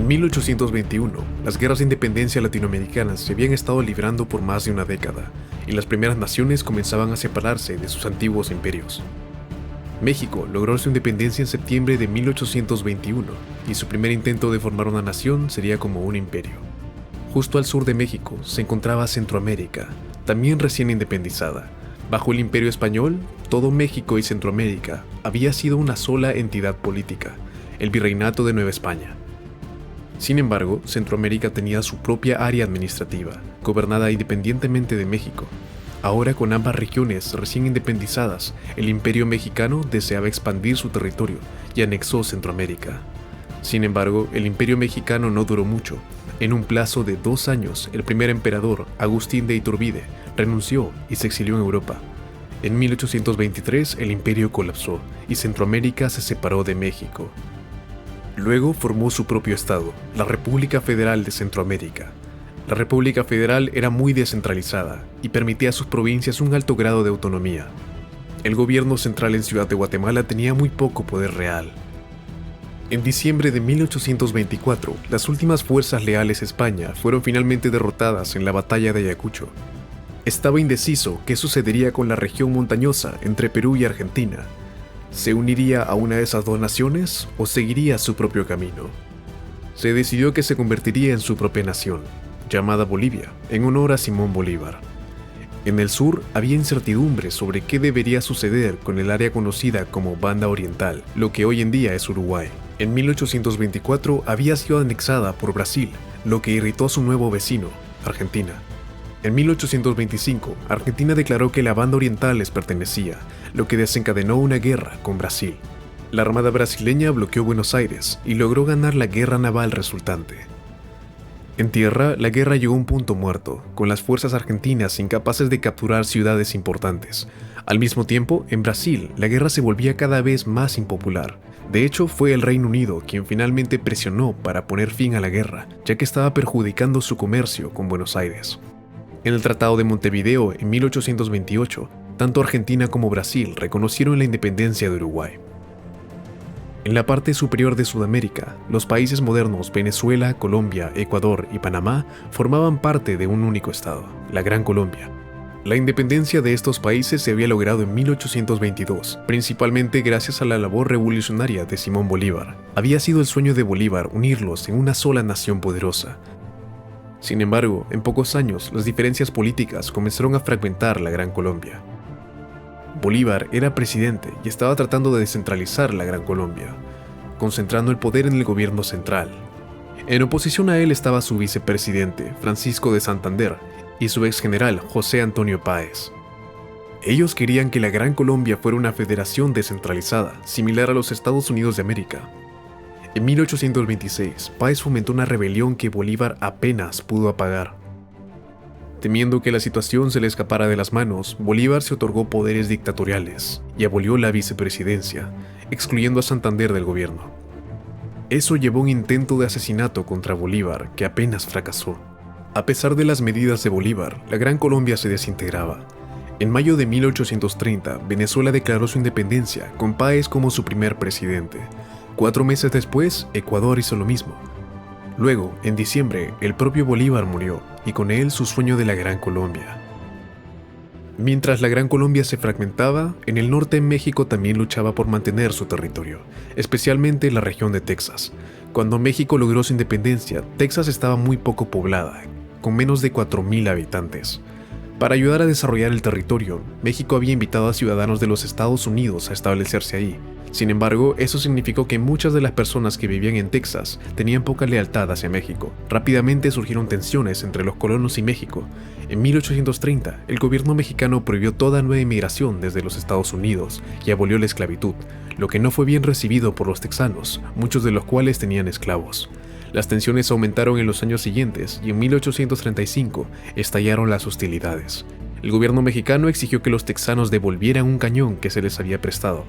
En 1821, las guerras de independencia latinoamericanas se habían estado librando por más de una década, y las primeras naciones comenzaban a separarse de sus antiguos imperios. México logró su independencia en septiembre de 1821, y su primer intento de formar una nación sería como un imperio. Justo al sur de México se encontraba Centroamérica, también recién independizada. Bajo el Imperio Español, todo México y Centroamérica había sido una sola entidad política, el Virreinato de Nueva España. Sin embargo, Centroamérica tenía su propia área administrativa, gobernada independientemente de México. Ahora, con ambas regiones recién independizadas, el Imperio Mexicano deseaba expandir su territorio y anexó Centroamérica. Sin embargo, el Imperio Mexicano no duró mucho. En un plazo de 2 años, el primer emperador, Agustín de Iturbide, renunció y se exilió en Europa. En 1823, el imperio colapsó y Centroamérica se separó de México. Luego formó su propio estado, la República Federal de Centroamérica. La República Federal era muy descentralizada y permitía a sus provincias un alto grado de autonomía. El gobierno central en Ciudad de Guatemala tenía muy poco poder real. En diciembre de 1824, las últimas fuerzas leales a España fueron finalmente derrotadas en la batalla de Ayacucho. Estaba indeciso qué sucedería con la región montañosa entre Perú y Argentina. ¿Se uniría a una de esas dos naciones o seguiría su propio camino? Se decidió que se convertiría en su propia nación, llamada Bolivia, en honor a Simón Bolívar. En el sur había incertidumbre sobre qué debería suceder con el área conocida como Banda Oriental, lo que hoy en día es Uruguay. En 1824 había sido anexada por Brasil, lo que irritó a su nuevo vecino, Argentina. En 1825, Argentina declaró que la Banda Oriental les pertenecía, lo que desencadenó una guerra con Brasil. La Armada brasileña bloqueó Buenos Aires y logró ganar la guerra naval resultante. En tierra, la guerra llegó a un punto muerto, con las fuerzas argentinas incapaces de capturar ciudades importantes. Al mismo tiempo, en Brasil, la guerra se volvía cada vez más impopular. De hecho, fue el Reino Unido quien finalmente presionó para poner fin a la guerra, ya que estaba perjudicando su comercio con Buenos Aires. En el Tratado de Montevideo, en 1828, tanto Argentina como Brasil reconocieron la independencia de Uruguay. En la parte superior de Sudamérica, los países modernos Venezuela, Colombia, Ecuador y Panamá formaban parte de un único estado, la Gran Colombia. La independencia de estos países se había logrado en 1822, principalmente gracias a la labor revolucionaria de Simón Bolívar. Había sido el sueño de Bolívar unirlos en una sola nación poderosa. Sin embargo, en pocos años, las diferencias políticas comenzaron a fragmentar la Gran Colombia. Bolívar era presidente y estaba tratando de descentralizar la Gran Colombia, concentrando el poder en el gobierno central. En oposición a él estaba su vicepresidente, Francisco de Santander, y su ex general, José Antonio Páez. Ellos querían que la Gran Colombia fuera una federación descentralizada, similar a los Estados Unidos de América. En 1826, Páez fomentó una rebelión que Bolívar apenas pudo apagar. Temiendo que la situación se le escapara de las manos, Bolívar se otorgó poderes dictatoriales y abolió la vicepresidencia, excluyendo a Santander del gobierno. Eso llevó a un intento de asesinato contra Bolívar que apenas fracasó. A pesar de las medidas de Bolívar, la Gran Colombia se desintegraba. En mayo de 1830, Venezuela declaró su independencia, con Páez como su primer presidente. 4 meses después, Ecuador hizo lo mismo. Luego, en diciembre, el propio Bolívar murió, y con él su sueño de la Gran Colombia. Mientras la Gran Colombia se fragmentaba, en el norte México también luchaba por mantener su territorio, especialmente la región de Texas. Cuando México logró su independencia, Texas estaba muy poco poblada, con menos de 4,000 habitantes. Para ayudar a desarrollar el territorio, México había invitado a ciudadanos de los Estados Unidos a establecerse ahí. Sin embargo, eso significó que muchas de las personas que vivían en Texas tenían poca lealtad hacia México. Rápidamente surgieron tensiones entre los colonos y México. En 1830, el gobierno mexicano prohibió toda nueva inmigración desde los Estados Unidos y abolió la esclavitud, lo que no fue bien recibido por los texanos, muchos de los cuales tenían esclavos. Las tensiones aumentaron en los años siguientes y en 1835 estallaron las hostilidades. El gobierno mexicano exigió que los texanos devolvieran un cañón que se les había prestado.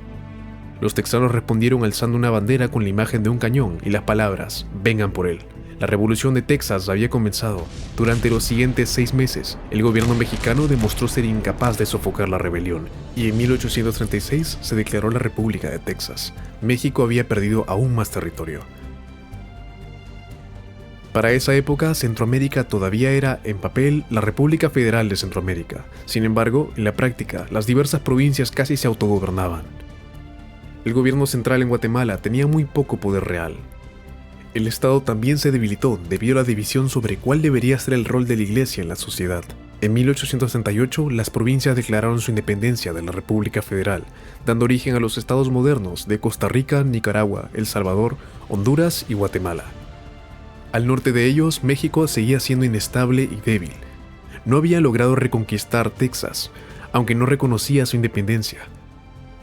Los texanos respondieron alzando una bandera con la imagen de un cañón y las palabras «Vengan por él». La revolución de Texas había comenzado. Durante los siguientes 6 meses, el gobierno mexicano demostró ser incapaz de sofocar la rebelión, y en 1836 se declaró la República de Texas. México había perdido aún más territorio. Para esa época, Centroamérica todavía era, en papel, la República Federal de Centroamérica. Sin embargo, en la práctica, las diversas provincias casi se autogobernaban. El gobierno central en Guatemala tenía muy poco poder real. El Estado también se debilitó debido a la división sobre cuál debería ser el rol de la Iglesia en la sociedad. En 1868, las provincias declararon su independencia de la República Federal, dando origen a los estados modernos de Costa Rica, Nicaragua, El Salvador, Honduras y Guatemala. Al norte de ellos, México seguía siendo inestable y débil. No había logrado reconquistar Texas, aunque no reconocía su independencia.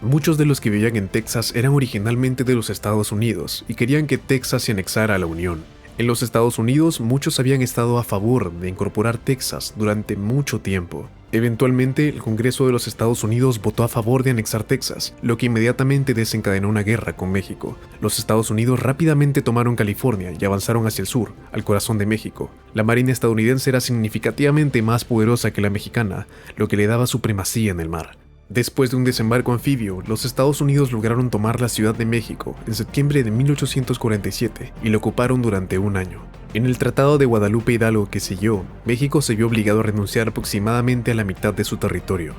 Muchos de los que vivían en Texas eran originalmente de los Estados Unidos y querían que Texas se anexara a la Unión. En los Estados Unidos, muchos habían estado a favor de incorporar Texas durante mucho tiempo. Eventualmente, el Congreso de los Estados Unidos votó a favor de anexar Texas, lo que inmediatamente desencadenó una guerra con México. Los Estados Unidos rápidamente tomaron California y avanzaron hacia el sur, al corazón de México. La Marina estadounidense era significativamente más poderosa que la mexicana, lo que le daba supremacía en el mar. Después de un desembarco anfibio, los Estados Unidos lograron tomar la Ciudad de México en septiembre de 1847 y la ocuparon durante un año. En el Tratado de Guadalupe Hidalgo que siguió, México se vio obligado a renunciar aproximadamente a la mitad de su territorio.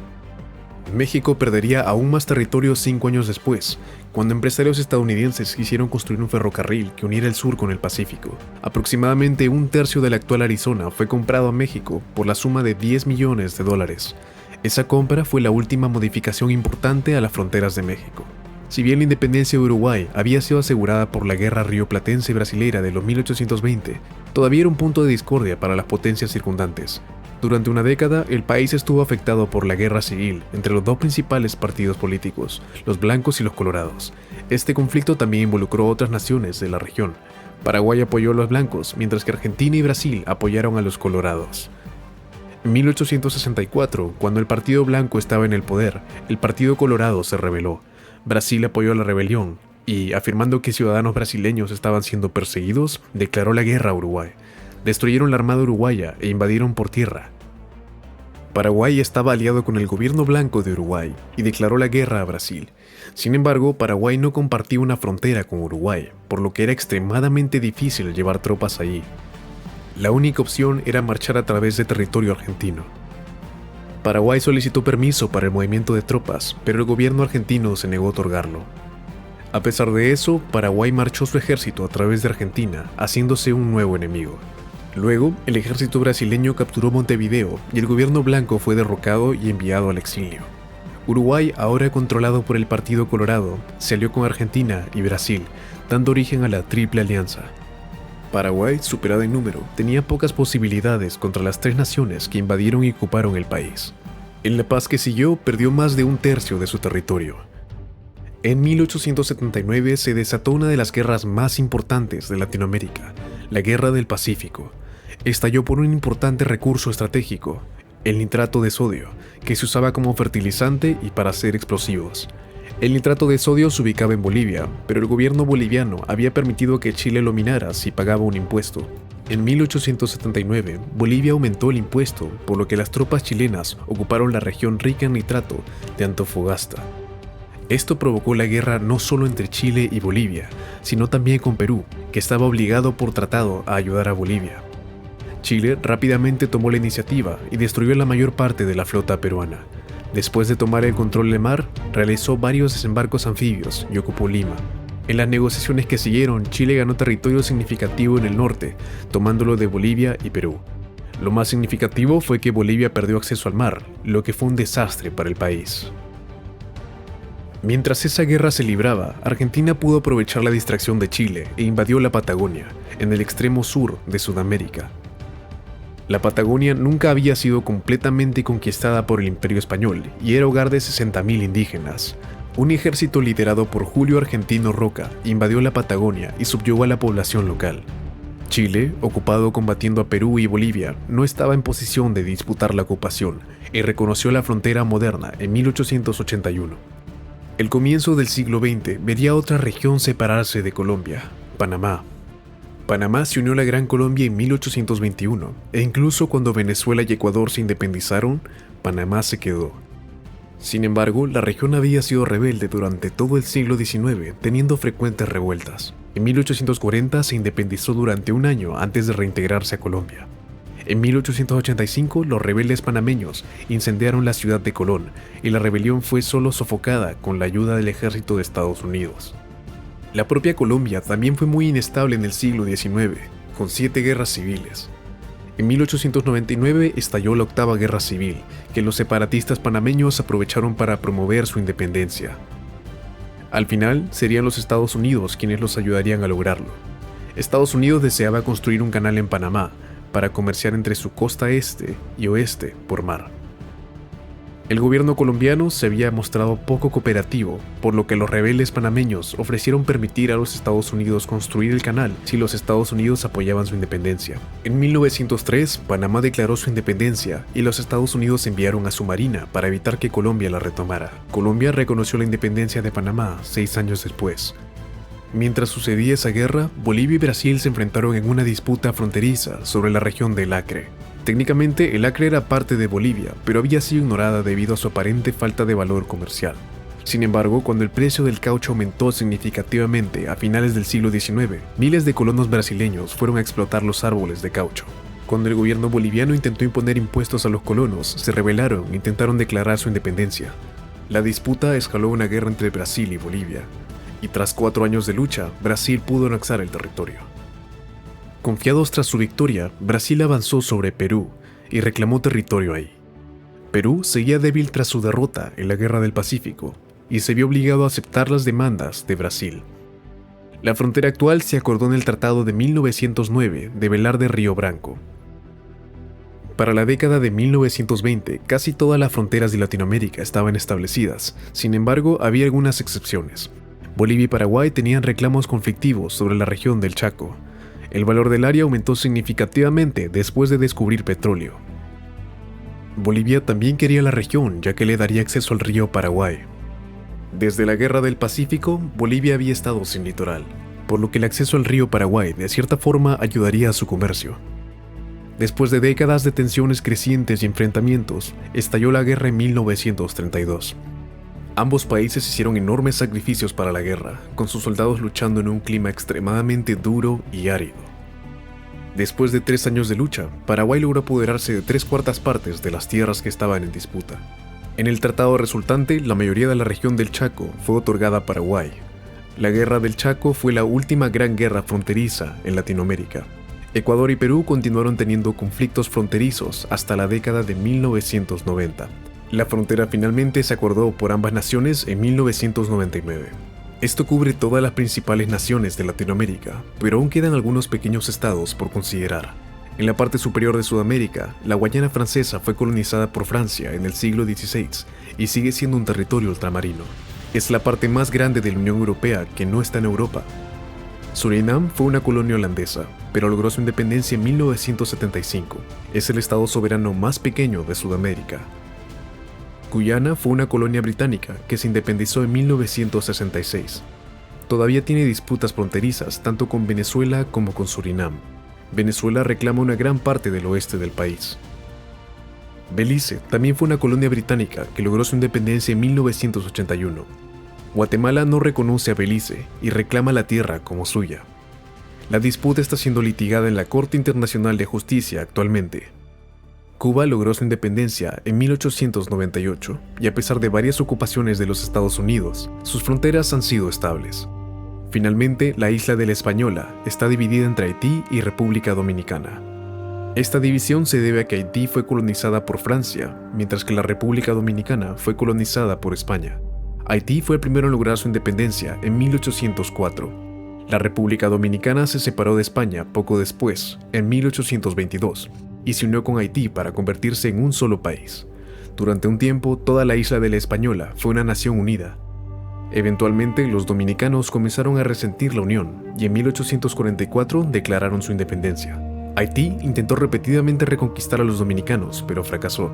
México perdería aún más territorio 5 años después, cuando empresarios estadounidenses quisieron construir un ferrocarril que uniera el sur con el Pacífico. Aproximadamente un tercio de la actual Arizona fue comprado a México por la suma de $10 millones. Esa compra fue la última modificación importante a las fronteras de México. Si bien la independencia de Uruguay había sido asegurada por la guerra rioplatense brasileira de los 1820, todavía era un punto de discordia para las potencias circundantes. Durante una década, el país estuvo afectado por la guerra civil entre los dos principales partidos políticos, los blancos y los colorados. Este conflicto también involucró a otras naciones de la región. Paraguay apoyó a los blancos, mientras que Argentina y Brasil apoyaron a los colorados. En 1864, cuando el Partido Blanco estaba en el poder, el Partido Colorado se rebeló. Brasil apoyó la rebelión y, afirmando que ciudadanos brasileños estaban siendo perseguidos, declaró la guerra a Uruguay. Destruyeron la armada uruguaya e invadieron por tierra. Paraguay estaba aliado con el gobierno blanco de Uruguay y declaró la guerra a Brasil. Sin embargo, Paraguay no compartía una frontera con Uruguay, por lo que era extremadamente difícil llevar tropas allí. La única opción era marchar a través de territorio argentino. Paraguay solicitó permiso para el movimiento de tropas, pero el gobierno argentino se negó a otorgarlo. A pesar de eso, Paraguay marchó su ejército a través de Argentina, haciéndose un nuevo enemigo. Luego, el ejército brasileño capturó Montevideo y el gobierno blanco fue derrocado y enviado al exilio. Uruguay, ahora controlado por el Partido Colorado, se alió con Argentina y Brasil, dando origen a la Triple Alianza. Paraguay, superado en número, tenía pocas posibilidades contra las 3 naciones que invadieron y ocuparon el país. En la paz que siguió, perdió más de un tercio de su territorio. En 1879 se desató una de las guerras más importantes de Latinoamérica, la Guerra del Pacífico. Estalló por un importante recurso estratégico, el nitrato de sodio, que se usaba como fertilizante y para hacer explosivos. El nitrato de sodio se ubicaba en Bolivia, pero el gobierno boliviano había permitido que Chile lo minara si pagaba un impuesto. En 1879, Bolivia aumentó el impuesto, por lo que las tropas chilenas ocuparon la región rica en nitrato de Antofagasta. Esto provocó la guerra no solo entre Chile y Bolivia, sino también con Perú, que estaba obligado por tratado a ayudar a Bolivia. Chile rápidamente tomó la iniciativa y destruyó la mayor parte de la flota peruana. Después de tomar el control del mar, realizó varios desembarcos anfibios y ocupó Lima. En las negociaciones que siguieron, Chile ganó territorio significativo en el norte, tomándolo de Bolivia y Perú. Lo más significativo fue que Bolivia perdió acceso al mar, lo que fue un desastre para el país. Mientras esa guerra se libraba, Argentina pudo aprovechar la distracción de Chile e invadió la Patagonia, en el extremo sur de Sudamérica. La Patagonia nunca había sido completamente conquistada por el Imperio Español y era hogar de 60.000 indígenas. Un ejército liderado por Julio Argentino Roca invadió la Patagonia y subyugó a la población local. Chile, ocupado combatiendo a Perú y Bolivia, no estaba en posición de disputar la ocupación y reconoció la frontera moderna en 1881. El comienzo del siglo XX vería otra región separarse de Colombia, Panamá. Panamá se unió a la Gran Colombia en 1821, e incluso cuando Venezuela y Ecuador se independizaron, Panamá se quedó. Sin embargo, la región había sido rebelde durante todo el siglo XIX, teniendo frecuentes revueltas. En 1840 se independizó durante un año antes de reintegrarse a Colombia. En 1885 los rebeldes panameños incendiaron la ciudad de Colón y la rebelión fue solo sofocada con la ayuda del ejército de Estados Unidos. La propia Colombia también fue muy inestable en el siglo XIX, con 7 guerras civiles. En 1899 estalló la octava guerra civil, que los separatistas panameños aprovecharon para promover su independencia. Al final, serían los Estados Unidos quienes los ayudarían a lograrlo. Estados Unidos deseaba construir un canal en Panamá para comerciar entre su costa este y oeste por mar. El gobierno colombiano se había mostrado poco cooperativo, por lo que los rebeldes panameños ofrecieron permitir a los Estados Unidos construir el canal si los Estados Unidos apoyaban su independencia. En 1903, Panamá declaró su independencia y los Estados Unidos enviaron a su marina para evitar que Colombia la retomara. Colombia reconoció la independencia de Panamá 6 años después. Mientras sucedía esa guerra, Bolivia y Brasil se enfrentaron en una disputa fronteriza sobre la región del Acre. Técnicamente, el Acre era parte de Bolivia, pero había sido ignorada debido a su aparente falta de valor comercial. Sin embargo, cuando el precio del caucho aumentó significativamente a finales del siglo XIX, miles de colonos brasileños fueron a explotar los árboles de caucho. Cuando el gobierno boliviano intentó imponer impuestos a los colonos, se rebelaron e intentaron declarar su independencia. La disputa escaló a una guerra entre Brasil y Bolivia, y tras 4 años de lucha, Brasil pudo anexar el territorio. Confiados tras su victoria, Brasil avanzó sobre Perú y reclamó territorio ahí. Perú seguía débil tras su derrota en la Guerra del Pacífico y se vio obligado a aceptar las demandas de Brasil. La frontera actual se acordó en el Tratado de 1909 de Velar de Río Branco. Para la década de 1920, casi todas las fronteras de Latinoamérica estaban establecidas, sin embargo, había algunas excepciones. Bolivia y Paraguay tenían reclamos conflictivos sobre la región del Chaco. El valor del área aumentó significativamente después de descubrir petróleo. Bolivia también quería la región, ya que le daría acceso al río Paraguay. Desde la Guerra del Pacífico, Bolivia había estado sin litoral, por lo que el acceso al río Paraguay de cierta forma ayudaría a su comercio. Después de décadas de tensiones crecientes y enfrentamientos, estalló la guerra en 1932. Ambos países hicieron enormes sacrificios para la guerra, con sus soldados luchando en un clima extremadamente duro y árido. Después de 3 años de lucha, Paraguay logró apoderarse de 3/4 partes de las tierras que estaban en disputa. En el tratado resultante, la mayoría de la región del Chaco fue otorgada a Paraguay. La Guerra del Chaco fue la última gran guerra fronteriza en Latinoamérica. Ecuador y Perú continuaron teniendo conflictos fronterizos hasta la década de 1990. La frontera finalmente se acordó por ambas naciones en 1999. Esto cubre todas las principales naciones de Latinoamérica, pero aún quedan algunos pequeños estados por considerar. En la parte superior de Sudamérica, la Guayana Francesa fue colonizada por Francia en el siglo XVI y sigue siendo un territorio ultramarino. Es la parte más grande de la Unión Europea que no está en Europa. Surinam fue una colonia holandesa, pero logró su independencia en 1975. Es el estado soberano más pequeño de Sudamérica. Guyana fue una colonia británica que se independizó en 1966. Todavía tiene disputas fronterizas tanto con Venezuela como con Surinam. Venezuela reclama una gran parte del oeste del país. Belice también fue una colonia británica que logró su independencia en 1981. Guatemala no reconoce a Belice y reclama la tierra como suya. La disputa está siendo litigada en la Corte Internacional de Justicia actualmente. Cuba logró su independencia en 1898 y a pesar de varias ocupaciones de los Estados Unidos, sus fronteras han sido estables. Finalmente, la isla de La Española está dividida entre Haití y República Dominicana. Esta división se debe a que Haití fue colonizada por Francia, mientras que la República Dominicana fue colonizada por España. Haití fue el primero en lograr su independencia en 1804. La República Dominicana se separó de España poco después, en 1822. Y se unió con Haití para convertirse en un solo país. Durante un tiempo, toda la isla de La Española fue una nación unida. Eventualmente, los dominicanos comenzaron a resentir la unión y en 1844 declararon su independencia. Haití intentó repetidamente reconquistar a los dominicanos, pero fracasó.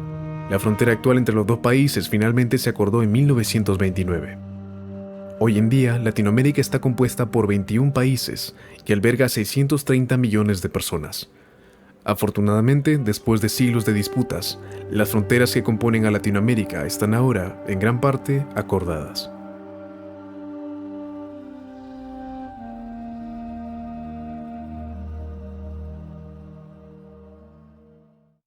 La frontera actual entre los dos países finalmente se acordó en 1929. Hoy en día, Latinoamérica está compuesta por 21 países y alberga a 630 millones de personas. Afortunadamente, después de siglos de disputas, las fronteras que componen a Latinoamérica están ahora, en gran parte, acordadas.